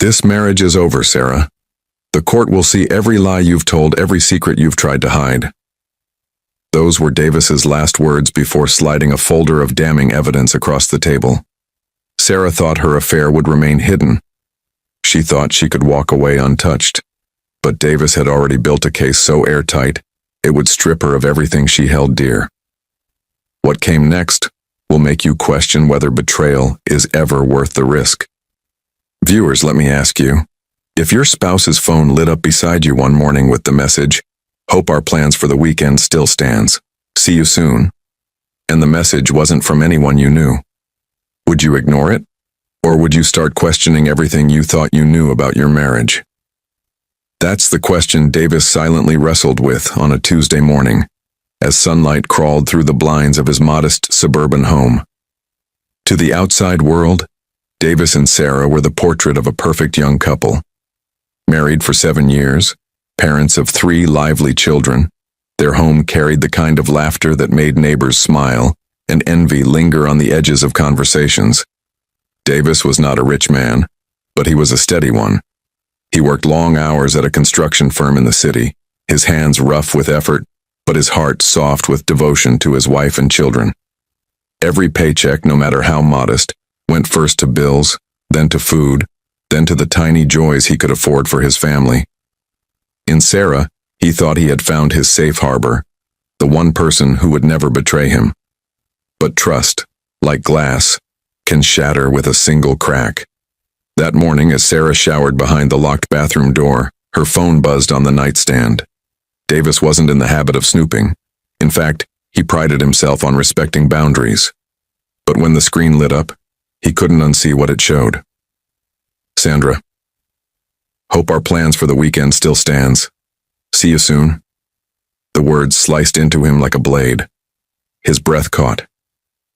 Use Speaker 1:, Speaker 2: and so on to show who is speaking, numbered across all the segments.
Speaker 1: This marriage is over, Sarah. The court will see every lie you've told, every secret you've tried to hide. Those were Davis's last words before sliding a folder of damning evidence across the table. Sarah thought her affair would remain hidden. She thought she could walk away untouched. But Davis had already built a case so airtight, it would strip her of everything she held dear. What came next will make you question whether betrayal is ever worth the risk. Viewers, let me ask you, if your spouse's phone lit up beside you one morning with the message, "Hope our plans for the weekend still stands. See you soon," and the message wasn't from anyone you knew, would you ignore it? Or would you start questioning everything you thought you knew about your marriage? That's the question Davis silently wrestled with on a Tuesday morning, as sunlight crawled through the blinds of his modest suburban home. To the outside world, Davis and Sarah were the portrait of a perfect young couple. Married for 7 years, parents of 3 lively children, their home carried the kind of laughter that made neighbors smile and envy linger on the edges of conversations. Davis was not a rich man, but he was a steady one. He worked long hours at a construction firm in the city, his hands rough with effort, but his heart soft with devotion to his wife and children. Every paycheck, no matter how modest, went first to bills, then to food, then to the tiny joys he could afford for his family. In Sarah, he thought he had found his safe harbor, the one person who would never betray him. But trust, like glass, can shatter with a single crack. That morning, as Sarah showered behind the locked bathroom door, her phone buzzed on the nightstand. Davis wasn't in the habit of snooping. In fact, he prided himself on respecting boundaries. But when the screen lit up, he couldn't unsee what it showed. "Sandra, hope our plans for the weekend still stands. See you soon." The words sliced into him like a blade. His breath caught.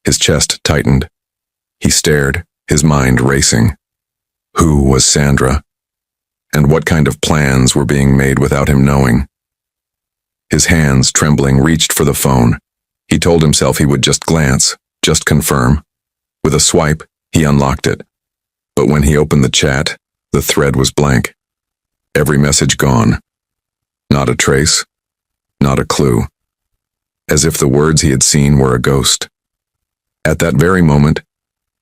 Speaker 1: His chest tightened. He stared, his mind racing. Who was Sandra? And what kind of plans were being made without him knowing? His hands, trembling, reached for the phone. He told himself he would just glance, just confirm. With a swipe, he unlocked it. But when he opened the chat, the thread was blank. Every message gone. Not a trace, not a clue. As if the words he had seen were a ghost. At that very moment,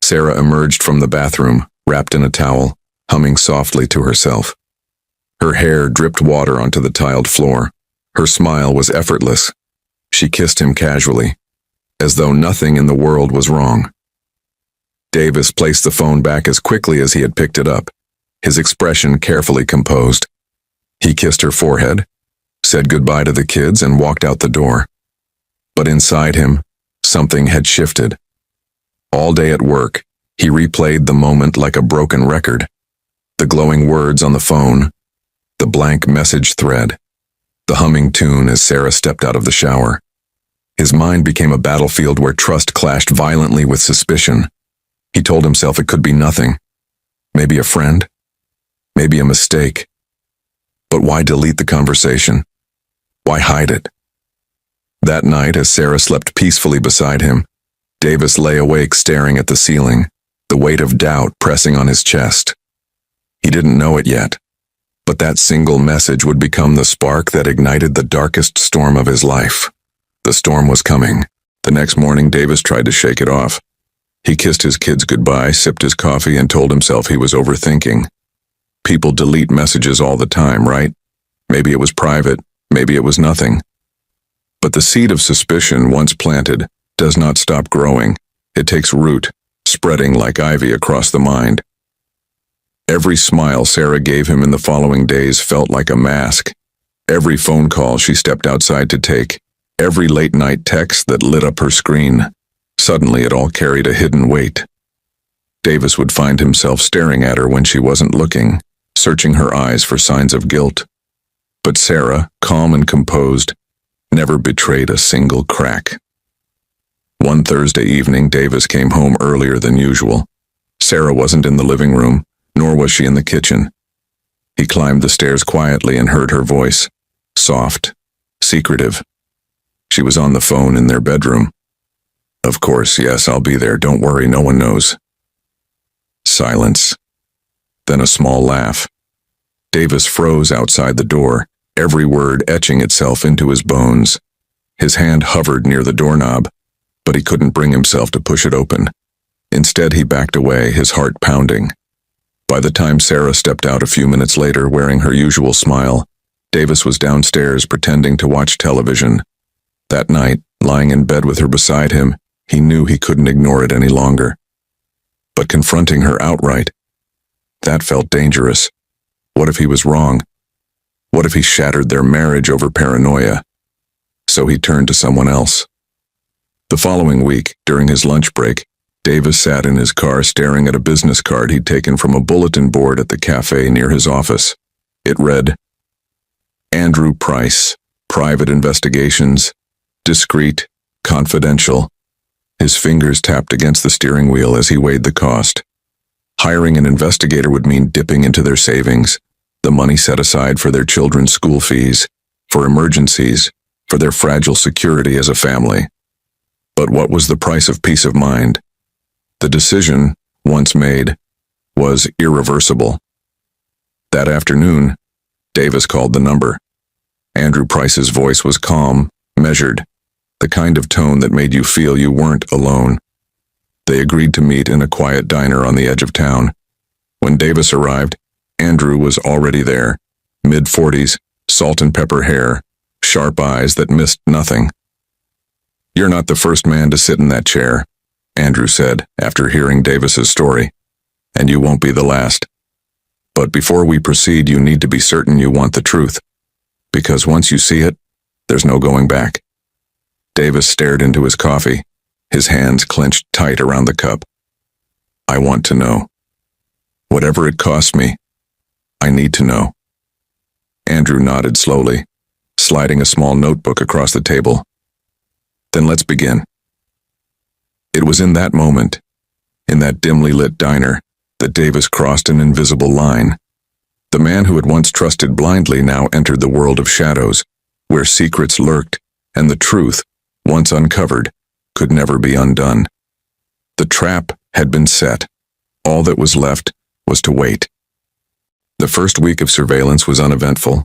Speaker 1: Sarah emerged from the bathroom, wrapped in a towel, humming softly to herself. Her hair dripped water onto the tiled floor. Her smile was effortless. She kissed him casually, as though nothing in the world was wrong. Davis placed the phone back as quickly as he had picked it up, his expression carefully composed. He kissed her forehead, said goodbye to the kids, and walked out the door. But inside him, something had shifted. All day at work, he replayed the moment like a broken record. The glowing words on the phone, the blank message thread, the humming tune as Sarah stepped out of the shower. His mind became a battlefield where trust clashed violently with suspicion. He told himself it could be nothing. Maybe a friend, maybe a mistake. But why delete the conversation? Why hide it? That night, as Sarah slept peacefully beside him, Davis lay awake staring at the ceiling, the weight of doubt pressing on his chest. He didn't know it yet, but that single message would become the spark that ignited the darkest storm of his life. The storm was coming. The next morning, Davis tried to shake it off. He kissed his kids goodbye, sipped his coffee, and told himself he was overthinking. People delete messages all the time, right? Maybe it was private, maybe it was nothing. But the seed of suspicion, once planted, does not stop growing. It takes root, spreading like ivy across the mind. Every smile Sarah gave him in the following days felt like a mask. Every phone call she stepped outside to take, every late-night text that lit up her screen, suddenly it all carried a hidden weight. Davis would find himself staring at her when she wasn't looking, searching her eyes for signs of guilt. But Sarah, calm and composed, never betrayed a single crack. One Thursday evening, Davis came home earlier than usual. Sarah wasn't in the living room, nor was she in the kitchen. He climbed the stairs quietly and heard her voice, soft, secretive. She was on the phone in their bedroom. "Of course, yes, I'll be there. Don't worry, no one knows." Silence. then a small laugh. Davis froze outside the door, every word etching itself into his bones. His hand hovered near the doorknob, but he couldn't bring himself to push it open. Instead, he backed away, his heart pounding. By the time Sarah stepped out a few minutes later, wearing her usual smile, Davis was downstairs pretending to watch television. That night, lying in bed with her beside him, he knew he couldn't ignore it any longer. But confronting her outright, that felt dangerous. What if he was wrong? What if he shattered their marriage over paranoia? So he turned to someone else. The following week, during his lunch break, Davis sat in his car staring at a business card he'd taken from a bulletin board at the cafe near his office. It read, Andrew Price, Private Investigations, Discreet, Confidential. His fingers tapped against the steering wheel as he weighed the cost. Hiring an investigator would mean dipping into their savings, the money set aside for their children's school fees, for emergencies, for their fragile security as a family. But what was the price of peace of mind? The decision, once made, was irreversible. That afternoon, Davis called the number. Andrew Price's voice was calm, measured, the kind of tone that made you feel you weren't alone. They agreed to meet in a quiet diner on the edge of town. When Davis arrived, Andrew was already there, mid-40s, salt and pepper hair, sharp eyes that missed nothing. You're not the first man to sit in that chair, Andrew said after hearing Davis's story, and you won't be the last. But before we proceed, you need to be certain you want the truth, because once you see it, there's no going back. Davis stared into his coffee, his hands clenched tight around the cup. I want to know. Whatever it costs me, I need to know. Andrew nodded slowly, sliding a small notebook across the table. Then let's begin. It was in that moment, in that dimly lit diner, that Davis crossed an invisible line. The man who had once trusted blindly now entered the world of shadows, where secrets lurked, and the truth, once uncovered, could never be undone. The trap had been set. All that was left was to wait. The first week of surveillance was uneventful.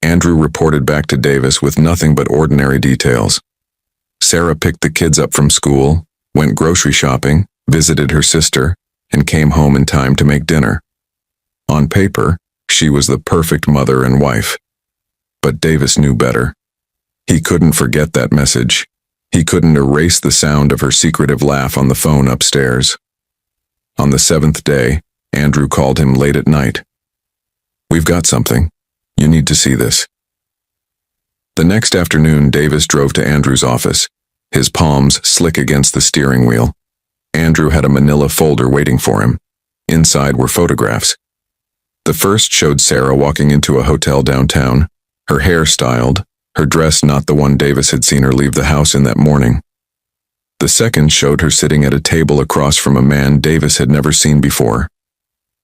Speaker 1: Andrew reported back to Davis with nothing but ordinary details. Sarah picked the kids up from school, went grocery shopping, visited her sister, and came home in time to make dinner. On paper, she was the perfect mother and wife. But Davis knew better. He couldn't forget that message. He couldn't erase the sound of her secretive laugh on the phone upstairs. On the 7th day, Andrew called him late at night. We've got something. You need to see this. The next afternoon, Davis drove to Andrew's office, his palms slick against the steering wheel. Andrew had a manila folder waiting for him. Inside were photographs. The first showed Sarah walking into a hotel downtown, her hair styled, her dress not the one Davis had seen her leave the house in that morning. The second showed her sitting at a table across from a man Davis had never seen before.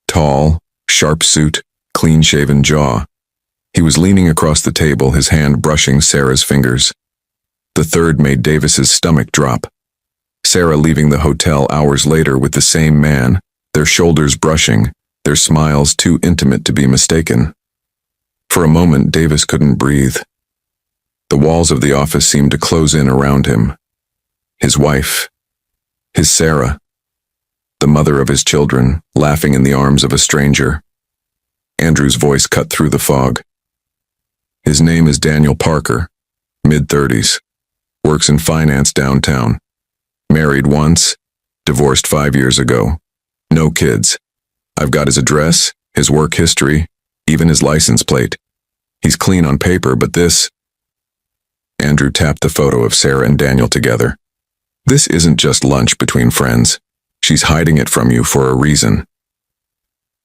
Speaker 1: Tall, sharp suit, clean-shaven jaw. He was leaning across the table, his hand brushing Sarah's fingers. The third made Davis's stomach drop. Sarah leaving the hotel hours later with the same man, their shoulders brushing, their smiles too intimate to be mistaken. For a moment, Davis couldn't breathe. The walls of the office seemed to close in around him. His wife, his Sarah, the mother of his children, laughing in the arms of a stranger. Andrew's voice cut through the fog. His name is Daniel Parker, mid-30s, works in finance downtown. Married once, divorced 5 years ago. No kids. I've got his address, his work history, even his license plate. He's clean on paper, but this... Andrew tapped the photo of Sarah and Daniel together. This isn't just lunch between friends. She's hiding it from you for a reason.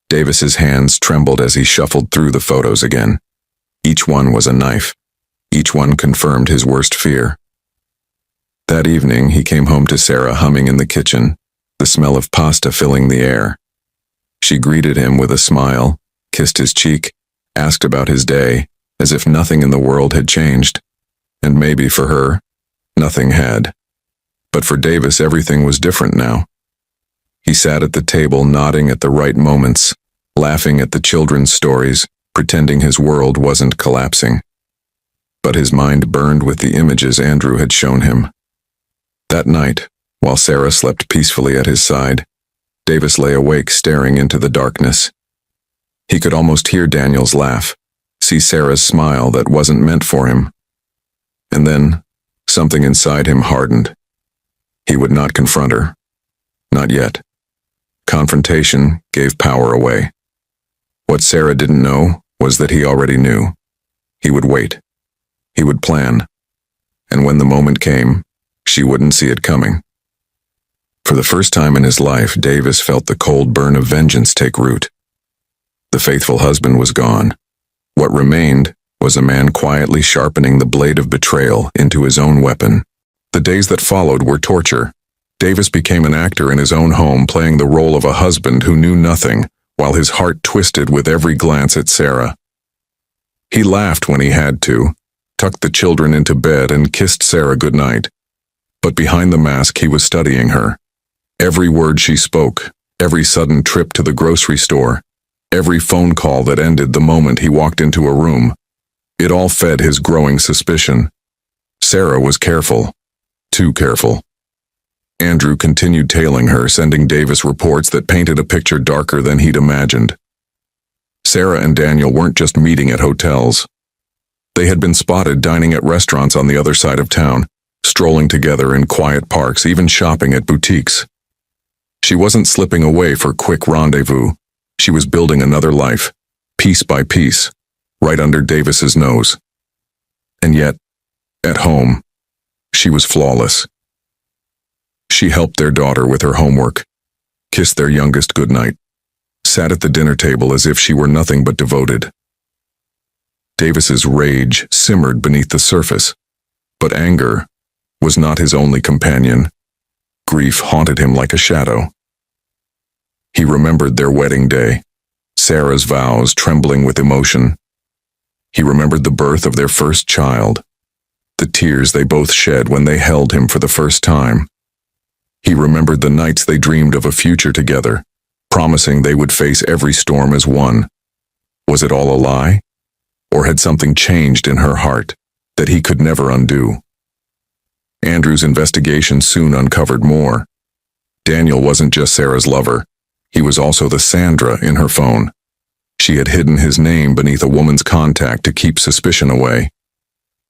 Speaker 1: Davis's hands trembled as he shuffled through the photos again. Each one was a knife. Each one confirmed his worst fear. That evening, he came home to Sarah humming in the kitchen, the smell of pasta filling the air. She greeted him with a smile, kissed his cheek, asked about his day, as if nothing in the world had changed. And maybe for her, nothing had. But for Davis, everything was different now. He sat at the table nodding at the right moments, laughing at the children's stories, pretending his world wasn't collapsing. But his mind burned with the images Andrew had shown him. That night, while Sarah slept peacefully at his side, Davis lay awake staring into the darkness. He could almost hear Daniel's laugh, see Sarah's smile that wasn't meant for him. And then, something inside him hardened. He would not confront her. Not yet. Confrontation gave power away. What Sarah didn't know was that he already knew. He would wait. He would plan. And when the moment came, she wouldn't see it coming. For the first time in his life, Davis felt the cold burn of vengeance take root. The faithful husband was gone. What remained was a man quietly sharpening the blade of betrayal into his own weapon. The days that followed were torture. Davis became an actor in his own home, playing the role of a husband who knew nothing, while his heart twisted with every glance at Sarah. He laughed when he had to, tucked the children into bed and kissed Sarah goodnight. But behind the mask he was studying her. Every word she spoke, every sudden trip to the grocery store, every phone call that ended the moment he walked into a room. It all fed his growing suspicion. Sarah was careful. Too careful. Andrew continued tailing her, sending Davis reports that painted a picture darker than he'd imagined. Sarah and Daniel weren't just meeting at hotels. They had been spotted dining at restaurants on the other side of town, strolling together in quiet parks, even shopping at boutiques. She wasn't slipping away for quick rendezvous. She was building another life, piece by piece, right under Davis's nose. And yet, at home, she was flawless. She helped their daughter with her homework, kissed their youngest goodnight, sat at the dinner table as if she were nothing but devoted. Davis's rage simmered beneath the surface, but anger was not his only companion. Grief haunted him like a shadow. He remembered their wedding day, Sarah's vows trembling with emotion. He remembered the birth of their first child, the tears they both shed when they held him for the first time. He remembered the nights they dreamed of a future together, promising they would face every storm as one. Was it all a lie? Or had something changed in her heart that he could never undo? Andrew's investigation soon uncovered more. Daniel wasn't just Sarah's lover. He was also the Sandra in her phone. She had hidden his name beneath a woman's contact to keep suspicion away.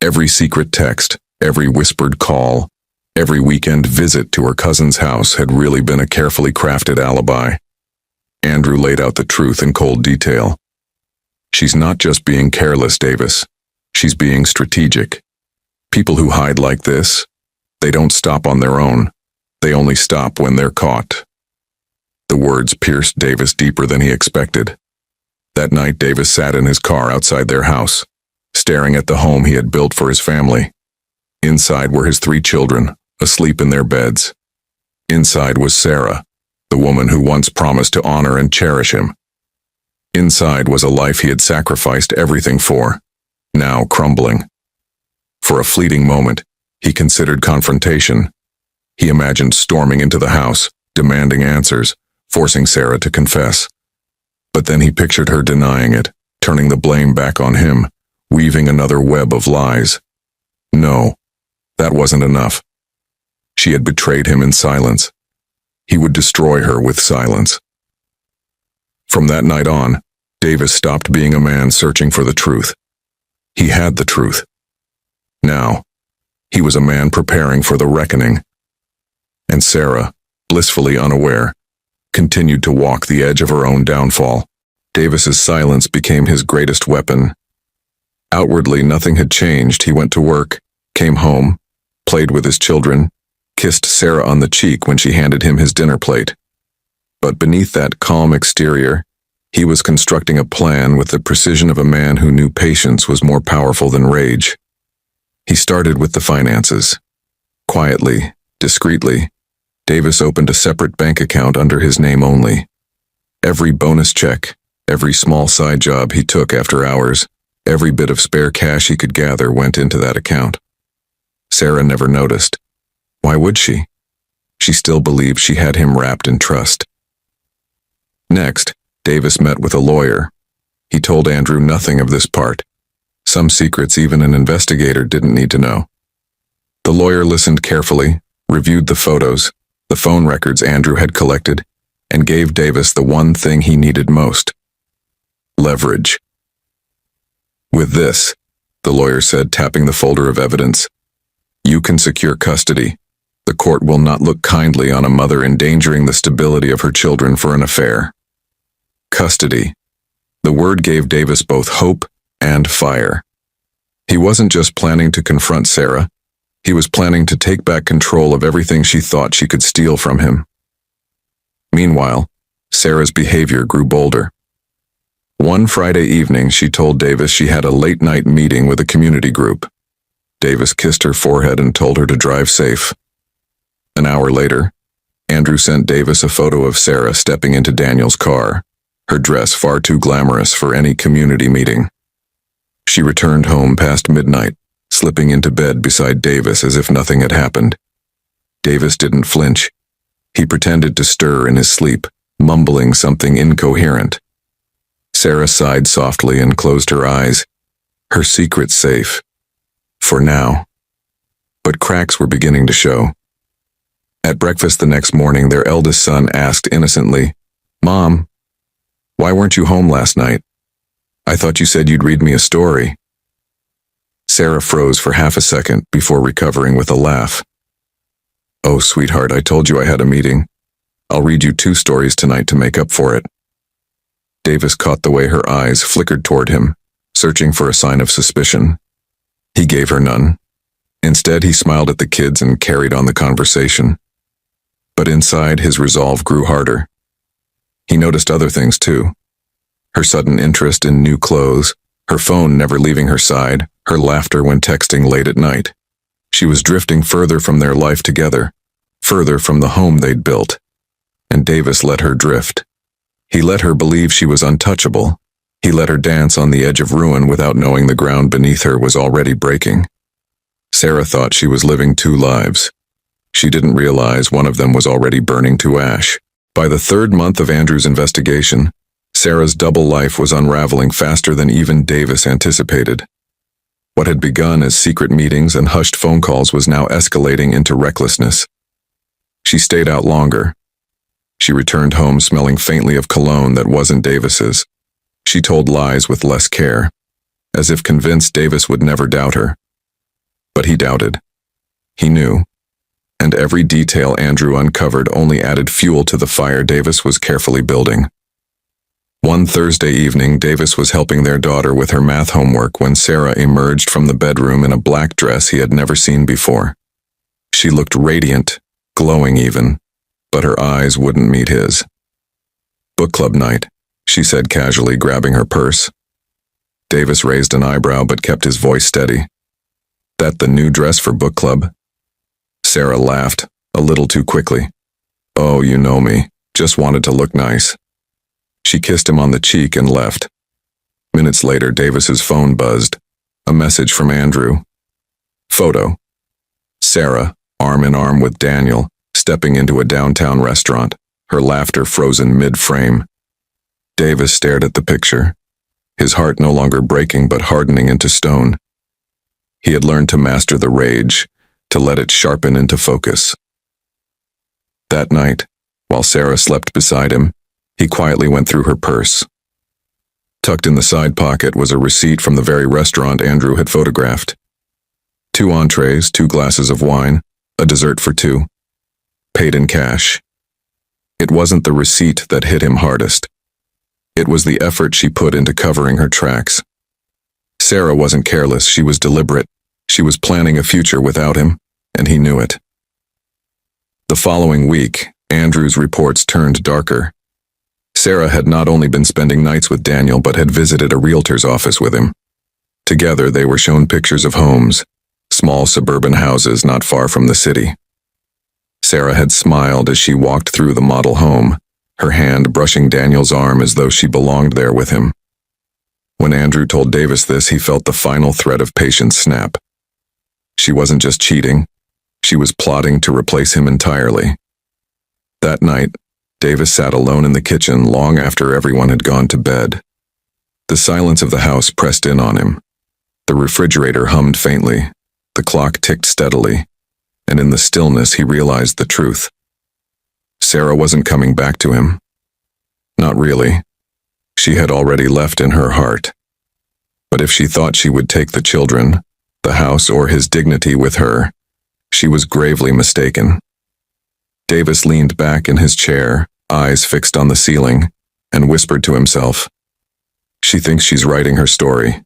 Speaker 1: Every secret text, every whispered call, every weekend visit to her cousin's house had really been a carefully crafted alibi. Andrew laid out the truth in cold detail. She's not just being careless, Davis. She's being strategic. People who hide like this, they don't stop on their own. They only stop when they're caught. The words pierced Davis deeper than he expected. That night, Davis sat in his car outside their house, staring at the home he had built for his family. Inside were his 3 children, asleep in their beds. Inside was Sarah, the woman who once promised to honor and cherish him. Inside was a life he had sacrificed everything for, now crumbling. For a fleeting moment, he considered confrontation. He imagined storming into the house, demanding answers, forcing Sarah to confess. But then he pictured her denying it, turning the blame back on him, weaving another web of lies. No, that wasn't enough. She had betrayed him in silence. He would destroy her with silence. From that night on, Davis stopped being a man searching for the truth. He had the truth. Now, he was a man preparing for the reckoning. And Sarah, blissfully unaware, continued to walk the edge of her own downfall. Davis's silence became his greatest weapon. Outwardly, nothing had changed. He went to work, came home, played with his children, kissed Sarah on the cheek when she handed him his dinner plate. But beneath that calm exterior, he was constructing a plan with the precision of a man who knew patience was more powerful than rage. He started with the finances. Quietly, discreetly, Davis opened a separate bank account under his name only. Every bonus check, every small side job he took after hours, every bit of spare cash he could gather went into that account. Sarah never noticed. Why would she? She still believed she had him wrapped in trust. Next, Davis met with a lawyer. He told Andrew nothing of this part. Some secrets even an investigator didn't need to know. The lawyer listened carefully, reviewed the photos, the phone records Andrew had collected, and gave Davis the one thing he needed most: leverage. With this, the lawyer said, tapping the folder of evidence, you can secure custody. The court will not look kindly on a mother endangering the stability of her children for an affair. Custody. The word gave Davis both hope and fire. He wasn't just planning to confront Sarah. He was planning to take back control of everything she thought she could steal from him. Meanwhile, Sarah's behavior grew bolder. One Friday evening, she told Davis she had a late-night meeting with a community group. Davis kissed her forehead and told her to drive safe. An hour later, Andrew sent Davis a photo of Sarah stepping into Daniel's car, her dress far too glamorous for any community meeting. She returned home past midnight, slipping into bed beside Davis as if nothing had happened. Davis didn't flinch. He pretended to stir in his sleep, mumbling something incoherent. Sarah sighed softly and closed her eyes. Her secret safe. For now. But cracks were beginning to show. At breakfast the next morning, their eldest son asked innocently, "Mom, why weren't you home last night? I thought you said you'd read me a story." Sarah froze for half a second before recovering with a laugh. "Oh, sweetheart, I told you I had a meeting. I'll read you 2 stories tonight to make up for it." Davis caught the way her eyes flickered toward him, searching for a sign of suspicion. He gave her none. Instead, he smiled at the kids and carried on the conversation. But inside, his resolve grew harder. He noticed other things too. Her sudden interest in new clothes, her phone never leaving her side, her laughter when texting late at night. She was drifting further from their life together, further from the home they'd built. And Davis let her drift. He let her believe she was untouchable. He let her dance on the edge of ruin without knowing the ground beneath her was already breaking. Sarah thought she was living 2 lives. She didn't realize one of them was already burning to ash. By the 3rd month of Andrew's investigation, Sarah's double life was unraveling faster than even Davis anticipated. What had begun as secret meetings and hushed phone calls was now escalating into recklessness. She stayed out longer. She returned home smelling faintly of cologne that wasn't Davis's. She told lies with less care, as if convinced Davis would never doubt her. But he doubted. He knew. And every detail Andrew uncovered only added fuel to the fire Davis was carefully building. One Thursday evening, Davis was helping their daughter with her math homework when Sarah emerged from the bedroom in a black dress he had never seen before. She looked radiant, glowing even, but her eyes wouldn't meet his. "Book club night," she said casually, grabbing her purse. Davis raised an eyebrow but kept his voice steady. "That the new dress for book club?" Sarah laughed, a little too quickly. "Oh, you know me. Just wanted to look nice." She kissed him on the cheek and left. Minutes later, Davis's phone buzzed. A message from Andrew. Photo. Sarah, arm in arm with Daniel, stepping into a downtown restaurant, her laughter frozen mid-frame. Davis stared at the picture, his heart no longer breaking but hardening into stone. He had learned to master the rage, to let it sharpen into focus. That night, while Sarah slept beside him, he quietly went through her purse. Tucked in the side pocket was a receipt from the very restaurant Andrew had photographed. 2 entrees, 2 glasses of wine, a dessert for 2. Paid in cash. It wasn't the receipt that hit him hardest. It was the effort she put into covering her tracks. Sarah wasn't careless, she was deliberate. She was planning a future without him, and he knew it. The following week, Andrew's reports turned darker. Sarah had not only been spending nights with Daniel but had visited a realtor's office with him. Together they were shown pictures of homes, small suburban houses not far from the city. Sarah had smiled as she walked through the model home, her hand brushing Daniel's arm as though she belonged there with him. When Andrew told Davis this, he felt the final thread of patience snap. She wasn't just cheating, she was plotting to replace him entirely. That night, Davis sat alone in the kitchen long after everyone had gone to bed. The silence of the house pressed in on him. The refrigerator hummed faintly, the clock ticked steadily, and in the stillness he realized the truth. Sarah wasn't coming back to him. Not really. She had already left in her heart. But if she thought she would take the children, the house, or his dignity with her, she was gravely mistaken. Davis leaned back in his chair, eyes fixed on the ceiling, and whispered to himself, "She thinks she's writing her story,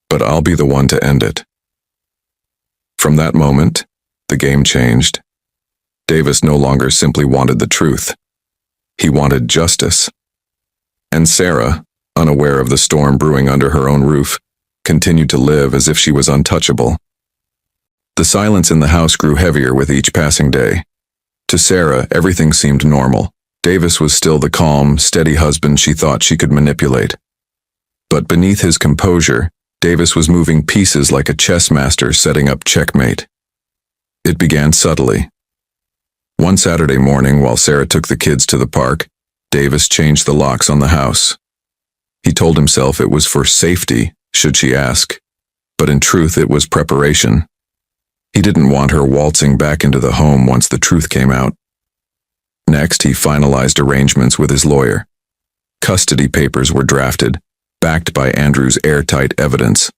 Speaker 1: but I'll be the one to end it." From that moment, the game changed. Davis no longer simply wanted the truth. He wanted justice. And Sarah, unaware of the storm brewing under her own roof, continued to live as if she was untouchable. The silence in the house grew heavier with each passing day. To Sarah, everything seemed normal. Davis was still the calm, steady husband she thought she could manipulate. But beneath his composure, Davis was moving pieces like a chess master setting up checkmate. It began subtly. One Saturday morning, while Sarah took the kids to the park, Davis changed the locks on the house. He told himself it was for safety, should she ask, but in truth it was preparation. He didn't want her waltzing back into the home once the truth came out. Next, he finalized arrangements with his lawyer. Custody papers were drafted, backed by Andrew's airtight evidence.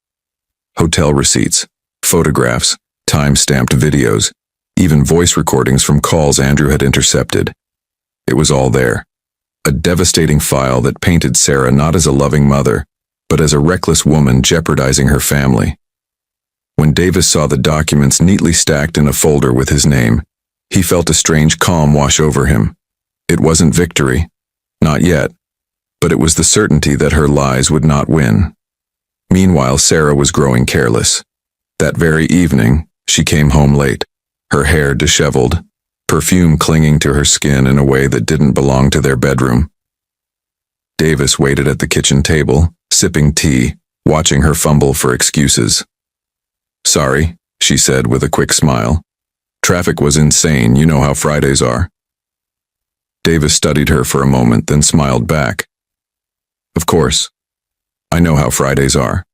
Speaker 1: Hotel receipts, photographs, time-stamped videos, even voice recordings from calls Andrew had intercepted. It was all there. A devastating file that painted Sarah not as a loving mother, but as a reckless woman jeopardizing her family. When Davis saw the documents neatly stacked in a folder with his name, he felt a strange calm wash over him. It wasn't victory, not yet, but it was the certainty that her lies would not win. Meanwhile, Sarah was growing careless. That very evening, she came home late, her hair disheveled, perfume clinging to her skin in a way that didn't belong to their bedroom. Davis waited at the kitchen table, sipping tea, watching her fumble for excuses. "Sorry," she said with a quick smile. "Traffic was insane, you know how Fridays are." Davis studied her for a moment, then smiled back. "Of course. I know how Fridays are."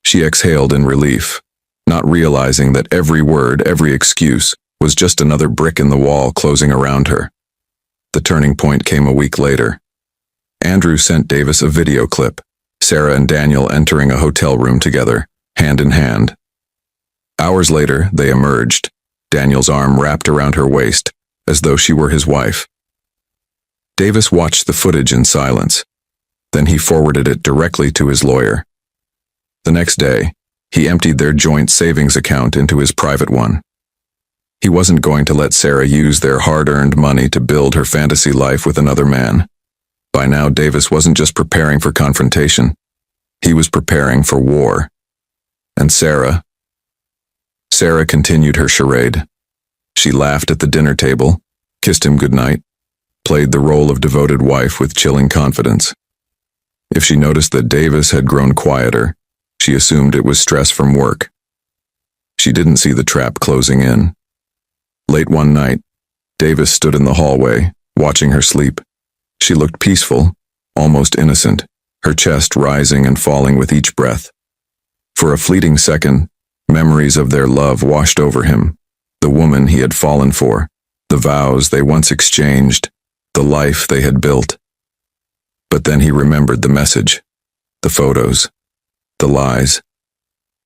Speaker 1: She exhaled in relief, not realizing that every word, every excuse, was just another brick in the wall closing around her. The turning point came a week later. Andrew sent Davis a video clip, Sarah and Daniel entering a hotel room together, hand in hand. Hours later, they emerged, Daniel's arm wrapped around her waist, as though she were his wife. Davis watched the footage in silence. Then he forwarded it directly to his lawyer. The next day, he emptied their joint savings account into his private one. He wasn't going to let Sarah use their hard-earned money to build her fantasy life with another man. By now, Davis wasn't just preparing for confrontation. He was preparing for war. And Sarah continued her charade. She laughed at the dinner table, kissed him goodnight, played the role of devoted wife with chilling confidence. If she noticed that Davis had grown quieter, she assumed it was stress from work. She didn't see the trap closing in. Late one night, Davis stood in the hallway, watching her sleep. She looked peaceful, almost innocent, her chest rising and falling with each breath. For a fleeting second, memories of their love washed over him, the woman he had fallen for, the vows they once exchanged, the life they had built. But then he remembered the message, the photos, the lies.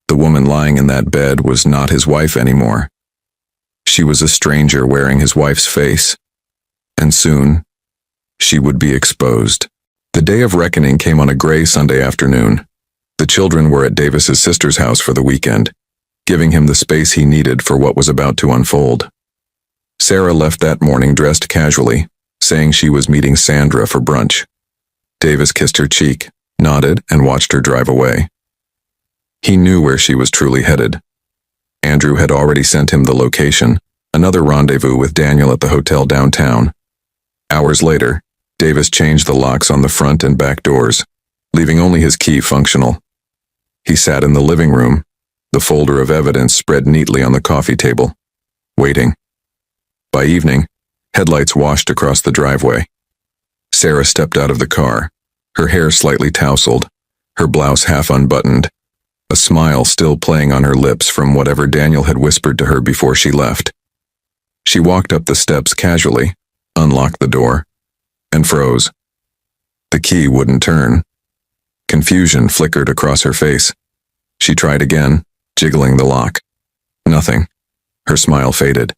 Speaker 1: The woman lying in that bed was not his wife anymore. She was a stranger wearing his wife's face, and soon, she would be exposed. The day of reckoning came on a gray Sunday afternoon. The children were at Davis's sister's house for the weekend, giving him the space he needed for what was about to unfold. Sarah left that morning dressed casually, saying she was meeting Sandra for brunch. Davis kissed her cheek, nodded, and watched her drive away. He knew where she was truly headed. Andrew had already sent him the location, another rendezvous with Daniel at the hotel downtown. Hours later, Davis changed the locks on the front and back doors, leaving only his key functional. He sat in the living room, the folder of evidence spread neatly on the coffee table, waiting. By evening, Headlights washed across the driveway. Sarah stepped out of the car, her hair slightly tousled, her blouse half unbuttoned, a smile still playing on her lips from whatever Daniel had whispered to her before she left. She walked up the steps casually, unlocked the door, and froze. The key wouldn't turn. Confusion flickered across her face. She tried again, jiggling the lock. Nothing. Her smile faded.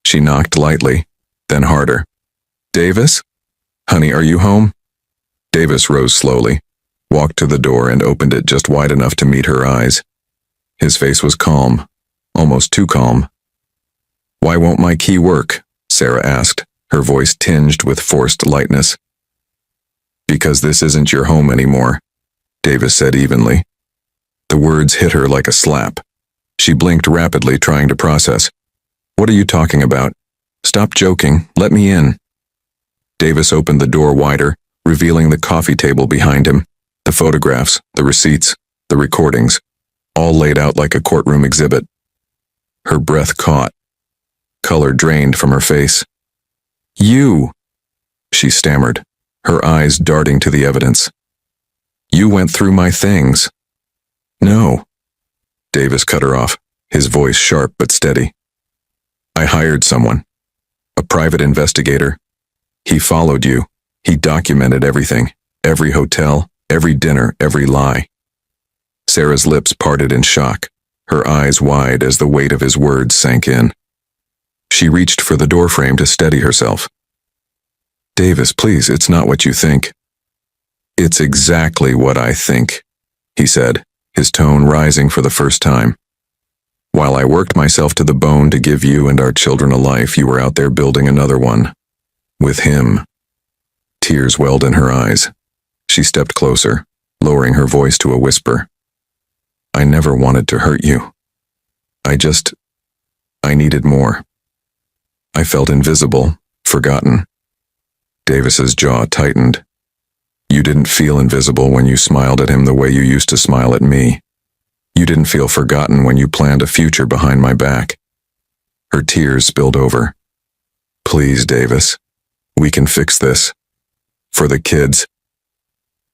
Speaker 1: She knocked lightly, then harder. "Davis? Honey, are you home?" Davis rose slowly, walked to the door and opened it just wide enough to meet her eyes. His face was calm, almost too calm. "Why won't my key work?" Sarah asked, her voice tinged with forced lightness. "Because this isn't your home anymore," Davis said evenly. The words hit her like a slap. She blinked rapidly, trying to process. "What are you talking about? Stop joking, let me in." Davis opened the door wider, revealing the coffee table behind him, the photographs, the receipts, the recordings, all laid out like a courtroom exhibit. Her breath caught. Color drained from her face. "You," she stammered, her eyes darting to the evidence. "You went through my things." "No." Davis cut her off, his voice sharp but steady. "I hired someone. A private investigator. He followed you. He documented everything. Every hotel, every dinner, every lie." Sarah's lips parted in shock, her eyes wide as the weight of his words sank in. She reached for the doorframe to steady herself. "Davis, please, it's not what you think." "It's exactly what I think," he said, his tone rising for the first time. "While I worked myself to the bone to give you and our children a life, you were out there building another one. With him." Tears welled in her eyes. She stepped closer, lowering her voice to a whisper. "I never wanted to hurt you. I needed more. I felt invisible, forgotten." Davis's jaw tightened. "You didn't feel invisible when you smiled at him the way you used to smile at me. You didn't feel forgotten when you planned a future behind my back." Her tears spilled over. "Please, Davis, we can fix this. For the kids."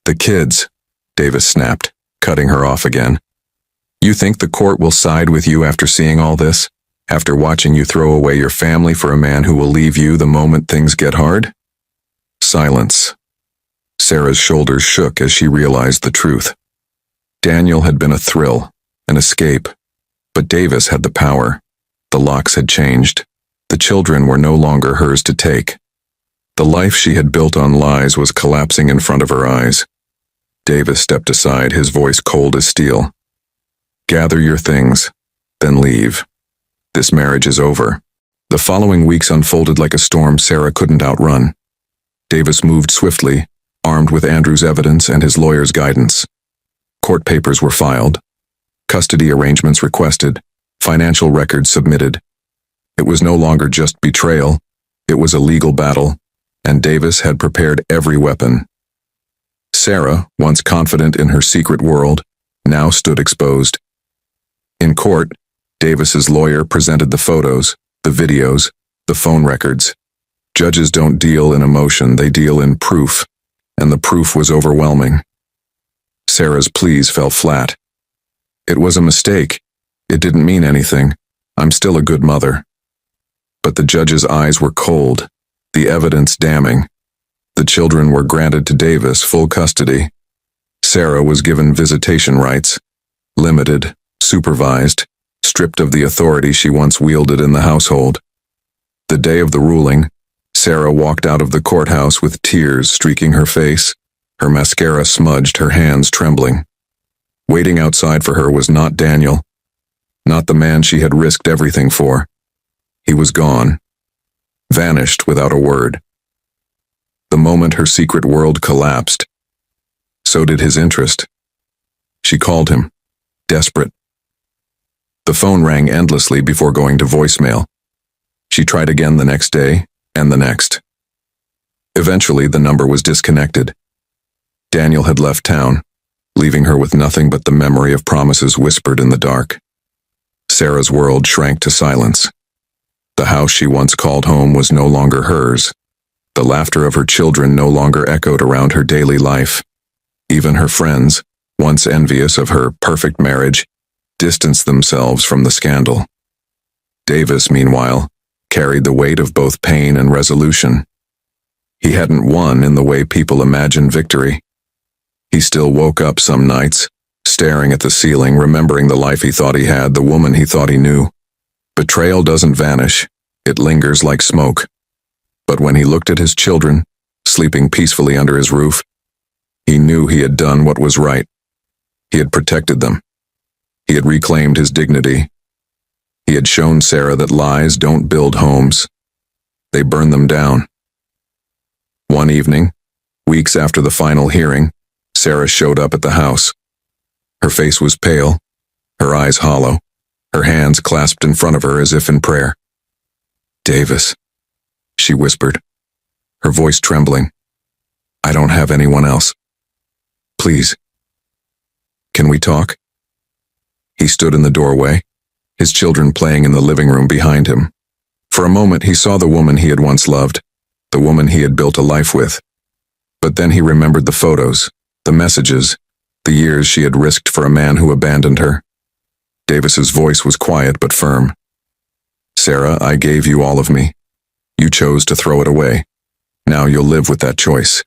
Speaker 1: "The kids," Davis snapped, cutting her off again. "You think the court will side with you after seeing all this? After watching you throw away your family for a man who will leave you the moment things get hard?" Silence. Sarah's shoulders shook as she realized the truth. Daniel had been a thrill, an escape, but Davis had the power. The locks had changed. The children were no longer hers to take. The life she had built on lies was collapsing in front of her eyes. Davis stepped aside, his voice cold as steel. "Gather your things, then leave. This marriage is over." The following weeks unfolded like a storm Sarah couldn't outrun. Davis moved swiftly, armed with Andrew's evidence and his lawyer's guidance. Court papers were filed, custody arrangements requested, financial records submitted. It was no longer just betrayal, it was a legal battle, and Davis had prepared every weapon. Sarah, once confident in her secret world, now stood exposed. In court, Davis's lawyer presented the photos, the videos, the phone records. Judges don't deal in emotion, they deal in proof, and the proof was overwhelming. Sarah's pleas fell flat. "It was a mistake. It didn't mean anything. I'm still a good mother." But the judge's eyes were cold, the evidence damning. The children were granted to Davis full custody. Sarah was given visitation rights, limited, supervised, stripped of the authority she once wielded in the household. The day of the ruling, Sarah walked out of the courthouse with tears streaking her face, her mascara smudged, her hands trembling. Waiting outside for her was not Daniel, not the man she had risked everything for. He was gone, vanished without a word. The moment her secret world collapsed, so did his interest. She called him, desperate. The phone rang endlessly before going to voicemail. She tried again the next day, and the next. Eventually, the number was disconnected. Daniel had left town, leaving her with nothing but the memory of promises whispered in the dark. Sarah's world shrank to silence. The house she once called home was no longer hers. The laughter of her children no longer echoed around her daily life. Even her friends, once envious of her perfect marriage, distanced themselves from the scandal. Davis, meanwhile, carried the weight of both pain and resolution. He hadn't won in the way people imagine victory. He still woke up some nights, staring at the ceiling, remembering the life he thought he had, the woman he thought he knew. Betrayal doesn't vanish, it lingers like smoke. But when he looked at his children, sleeping peacefully under his roof, he knew he had done what was right. He had protected them. He had reclaimed his dignity. He had shown Sarah that lies don't build homes. They burn them down. One evening, weeks after the final hearing, Sarah showed up at the house. Her face was pale, her eyes hollow, her hands clasped in front of her as if in prayer. "Davis," she whispered, her voice trembling. "I don't have anyone else. Please, can we talk?" He stood in the doorway, his children playing in the living room behind him. For a moment he saw the woman he had once loved, the woman he had built a life with. But then he remembered the photos, the messages, the years she had risked for a man who abandoned her. Davis's voice was quiet but firm. "Sarah, I gave you all of me. You chose to throw it away. Now you'll live with that choice."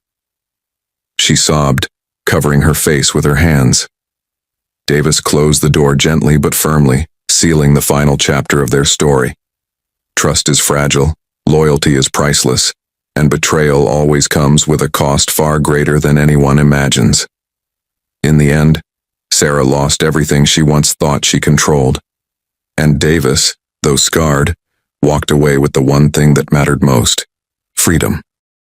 Speaker 1: She sobbed, covering her face with her hands. Davis closed the door gently but firmly, sealing the final chapter of their story. Trust is fragile, loyalty is priceless, and betrayal always comes with a cost far greater than anyone imagines. In the end, Sarah lost everything she once thought she controlled. And Davis, though scarred, walked away with the one thing that mattered most: freedom.